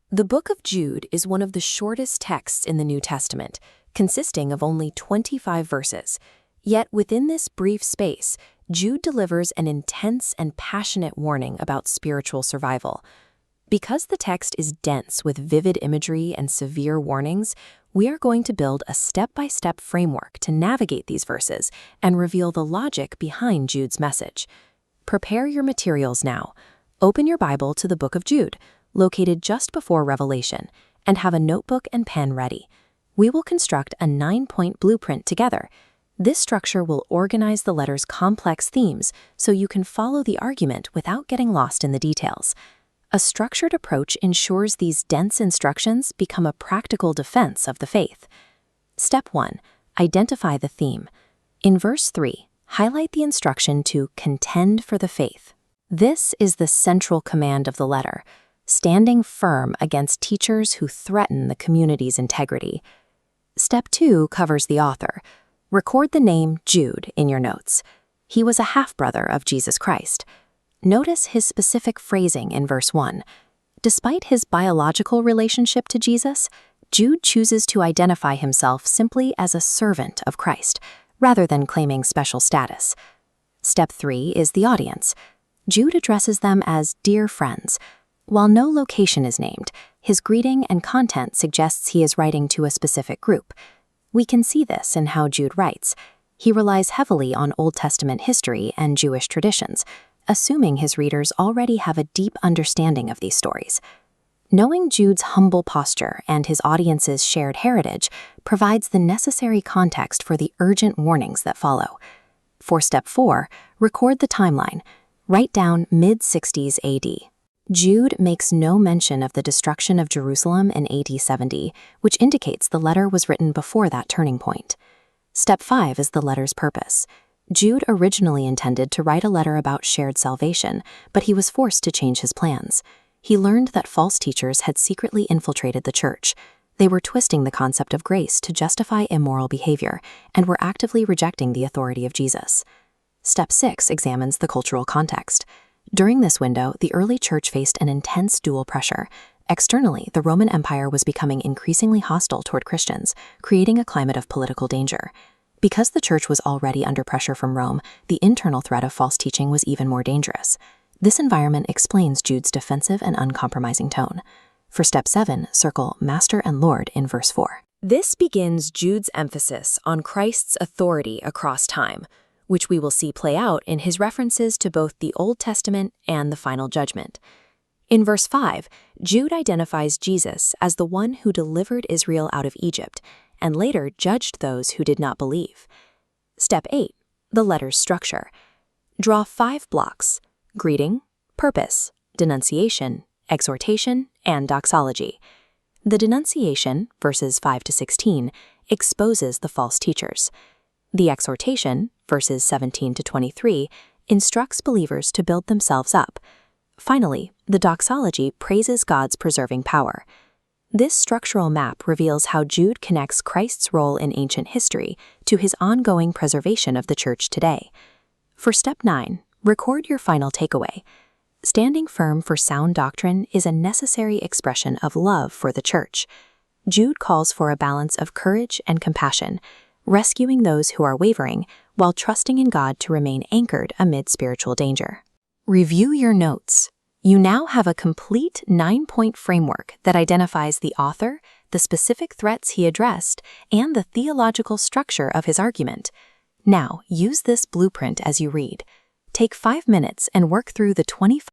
The Book of Jude is one of the shortest texts in the New Testament, consisting of only 25 verses. Yet within this brief space, Jude delivers an intense and passionate warning about spiritual survival. Because the text is dense with vivid imagery and severe warnings, we are going to build a step-by-step framework to navigate these verses and reveal the logic behind Jude's message. Prepare your materials now. Open your Bible to the Book of Jude, located just before Revelation, and have a notebook and pen ready. We will construct a 9-point blueprint together. This structure will organize the letter's complex themes so you can follow the argument without getting lost in the details. A structured approach ensures these dense instructions become a practical defense of the faith. Step 1. Identify the theme. In verse 3, highlight the instruction to contend for the faith. This is the central command of the letter, standing firm against teachers who threaten the community's integrity. Step 2 covers the author. Record the name Jude in your notes. He was a half-brother of Jesus Christ. Notice his specific phrasing in verse 1. Despite his biological relationship to Jesus, Jude chooses to identify himself simply as a servant of Christ, rather than claiming special status. Step 3 is the audience. Jude addresses them as dear friends. While no location is named, his greeting and content suggests he is writing to a specific group. We can see this in how Jude writes. He relies heavily on Old Testament history and Jewish traditions, assuming his readers already have a deep understanding of these stories. Knowing Jude's humble posture and his audience's shared heritage provides the necessary context for the urgent warnings that follow. For Step 4, record the timeline. Write down mid-60s AD. Jude makes no mention of the destruction of Jerusalem in AD 70, which indicates the letter was written before that turning point. Step 5 is the letter's purpose. Jude originally intended to write a letter about shared salvation, but he was forced to change his plans. He learned that false teachers had secretly infiltrated the church. They were twisting the concept of grace to justify immoral behavior and were actively rejecting the authority of Jesus. Step 6 examines the cultural context. During this window, the early church faced an intense dual pressure. Externally, the Roman Empire was becoming increasingly hostile toward Christians, creating a climate of political danger. Because the church was already under pressure from Rome, the internal threat of false teaching was even more dangerous. This environment explains Jude's defensive and uncompromising tone. For Step 7, circle Master and Lord in verse 4. This begins Jude's emphasis on Christ's authority across time, which we will see play out in his references to both the Old Testament and the final judgment. In verse 5, Jude identifies Jesus as the one who delivered Israel out of Egypt and later judged those who did not believe. Step 8, the letter's structure. Draw 5 blocks: greeting, purpose, denunciation, exhortation, and doxology. The denunciation, verses 5 to 16, exposes the false teachers. The exhortation, verses 17 to 23, instructs believers to build themselves up. Finally, the doxology praises God's preserving power. This structural map reveals how Jude connects Christ's role in ancient history to his ongoing preservation of the church today. For Step 9, record your final takeaway. Standing firm for sound doctrine is a necessary expression of love for the church. Jude calls for a balance of courage and compassion, rescuing those who are wavering while trusting in God to remain anchored amid spiritual danger. Review your notes. You now have a complete 9-point framework that identifies the author, the specific threats he addressed, and the theological structure of his argument. Now, use this blueprint as you read. Take 5 minutes and work through the 25